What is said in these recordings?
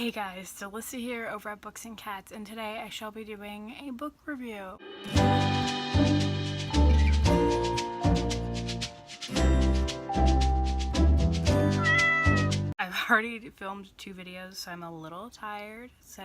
Hey guys, Alyssa here over at Books and Cats, and today I shall be doing a book review. I've already filmed 2 videos, so I'm a little tired, so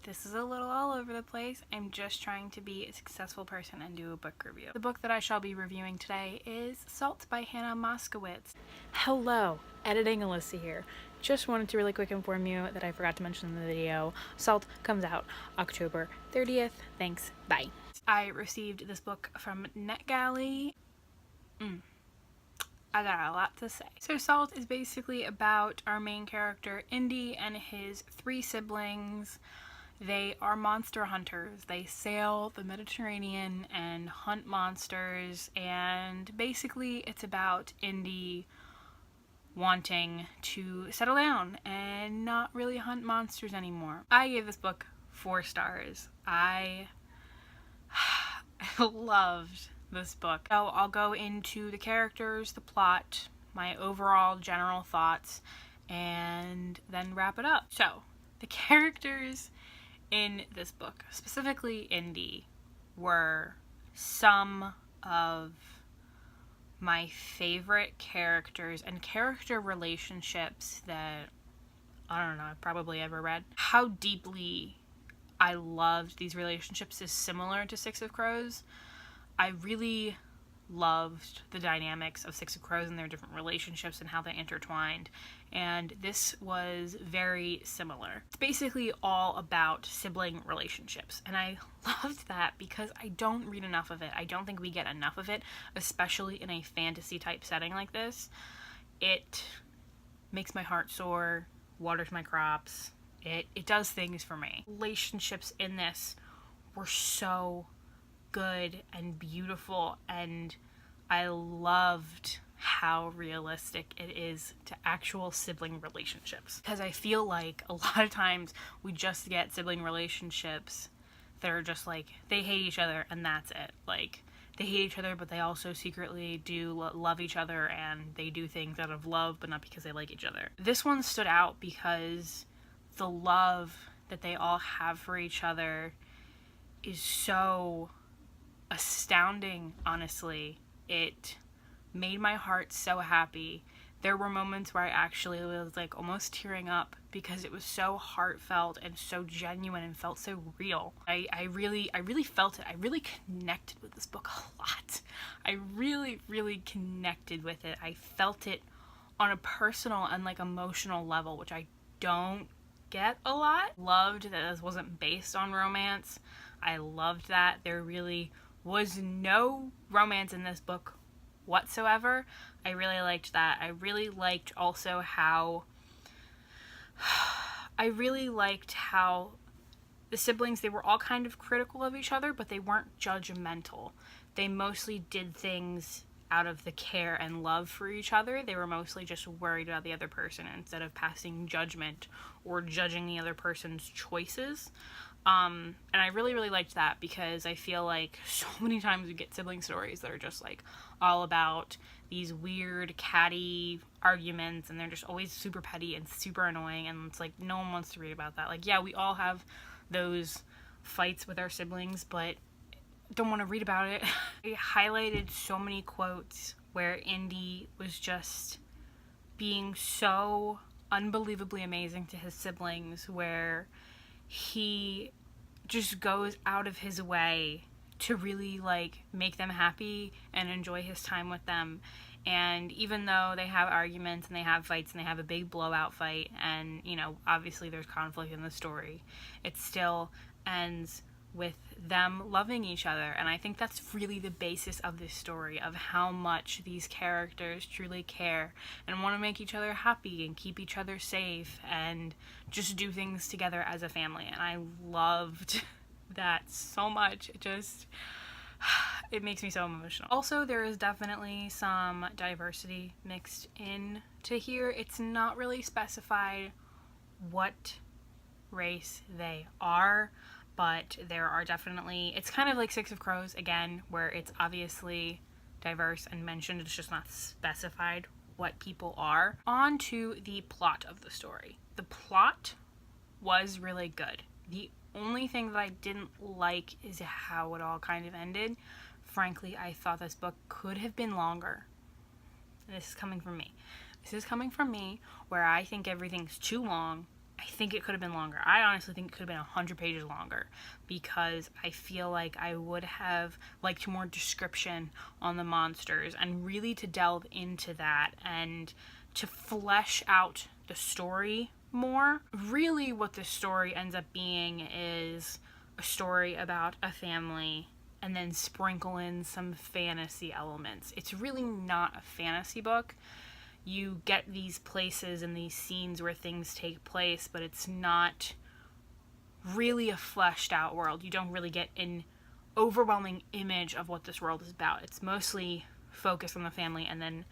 this is a little all over the place. I'm just trying to be a successful person and do a book review. The book that I shall be reviewing today is Salt by Hannah Moskowitz. Hello, editing Alyssa here. Just wanted to really quick inform you that I forgot to mention in the video, Salt comes out October 30th. Thanks, bye. I received this book from NetGalley. I got a lot to say. So Salt is basically about our main character, Indy, and his 3 siblings. They are monster hunters. They sail the Mediterranean and hunt monsters, and basically it's about Indy wanting to settle down and not really hunt monsters anymore. I gave this book 4 stars. I loved this book. So I'll go into the characters, the plot, my overall general thoughts, and then wrap it up. So, the characters in this book, specifically Indy, were some of my favorite characters and character relationships that, I don't know, I've probably ever read. How deeply I loved these relationships is similar to Six of Crows. I really loved the dynamics of Six of Crows and their different relationships and how they intertwined, and this was very similar. It's basically all about sibling relationships, and I loved that because I don't read enough of it. I don't think we get enough of it, especially in a fantasy type setting like this. It makes my heart soar, waters my crops. It does things for me. Relationships in this were so good and beautiful, and I loved how realistic it is to actual sibling relationships, because I feel like a lot of times we just get sibling relationships that are just like they hate each other and that's it. Like, they hate each other, but they also secretly do love each other, and they do things out of love but not because they like each other. This one stood out because the love that they all have for each other is so astounding, honestly. It made my heart so happy. There were moments where I actually was like almost tearing up because it was so heartfelt and so genuine and felt so real. I really felt it. I really connected with this book a lot. I really connected with it. I felt it on a personal and like emotional level, which I don't get a lot. Loved that this wasn't based on romance. I loved that there really was no romance in this book whatsoever. I really liked that. I really liked also how the siblings, they were all kind of critical of each other, but they weren't judgmental. They mostly did things out of the care and love for each other. They were mostly just worried about the other person instead of passing judgment or judging the other person's choices. And I really liked that, because I feel like so many times we get sibling stories that are just like all about these weird catty arguments, and they're just always super petty and super annoying, and it's like no one wants to read about that. Like, yeah, we all have those fights with our siblings, but don't want to read about it. I highlighted so many quotes where Indy was just being so unbelievably amazing to his siblings, where he just goes out of his way to really like make them happy and enjoy his time with them. And even though they have arguments and they have fights and they have a big blowout fight, and you know, obviously there's conflict in the story, it still ends with them loving each other. And I think that's really the basis of this story, of how much these characters truly care and want to make each other happy and keep each other safe and just do things together as a family. And I loved that so much. It makes me so emotional. Also, there is definitely some diversity mixed in to here. It's not really specified what race they are, but there are definitely, it's kind of like Six of Crows again, where it's obviously diverse and mentioned, it's just not specified what people are. On to the plot of the story. The plot was really good. The only thing that I didn't like is how it all kind of ended. Frankly, I thought this book could have been longer. This is coming from me. This is coming from me, where I think everything's too long. I think it could have been longer. I honestly think it could have been 100 pages longer, because I feel like I would have liked more description on the monsters and really to delve into that and to flesh out the story more. Really what the story ends up being is a story about a family and then sprinkle in some fantasy elements. It's really not a fantasy book. You get these places and these scenes where things take place, but it's not really a fleshed out world. You don't really get an overwhelming image of what this world is about. It's mostly focused on the family, and then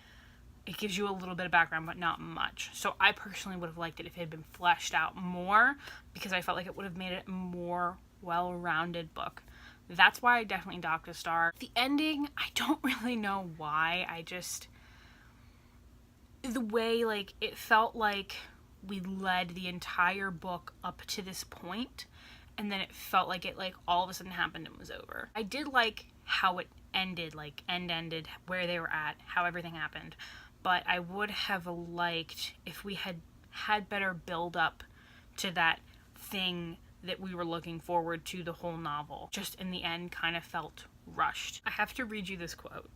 it gives you a little bit of background, but not much. So I personally would have liked it if it had been fleshed out more, because I felt like it would have made it a more well-rounded book. That's why I definitely docked a star. The ending, I don't really know why. The way, like, it felt like we led the entire book up to this point, and then it felt like it, like, all of a sudden happened and was over. I did like how it ended, like, ended, where they were at, how everything happened, but I would have liked if we had had better build up to that thing that we were looking forward to the whole novel. Just in the end kind of felt rushed. I have to read you this quote.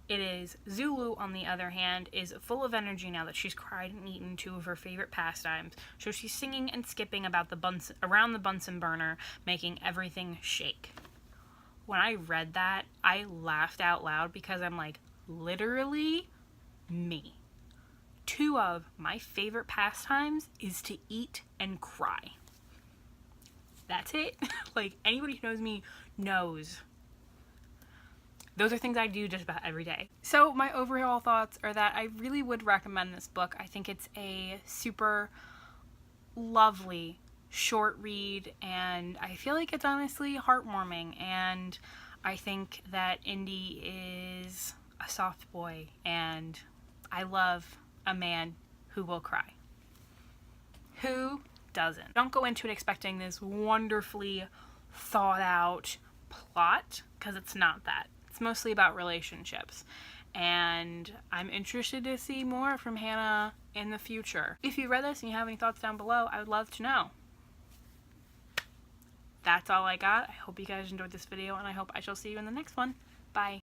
It is, Zulu, on the other hand, is full of energy now that she's cried and eaten two of her favorite pastimes, so she's singing and skipping around the Bunsen burner, making everything shake. When I read that, I laughed out loud, because I'm like, literally me. Two of my favorite pastimes is to eat and cry. That's it. Like, anybody who knows me knows those are things I do just about every day. So my overall thoughts are that I really would recommend this book. I think it's a super lovely short read, and I feel like it's honestly heartwarming, and I think that Indy is a soft boy, and I love a man who will cry. Who doesn't? Don't go into it expecting this wonderfully thought out plot, because it's not that. It's mostly about relationships, and I'm interested to see more from Hannah in the future. If you read this and you have any thoughts down below, I would love to know. That's all I got. I hope you guys enjoyed this video, and I hope I shall see you in the next one. Bye.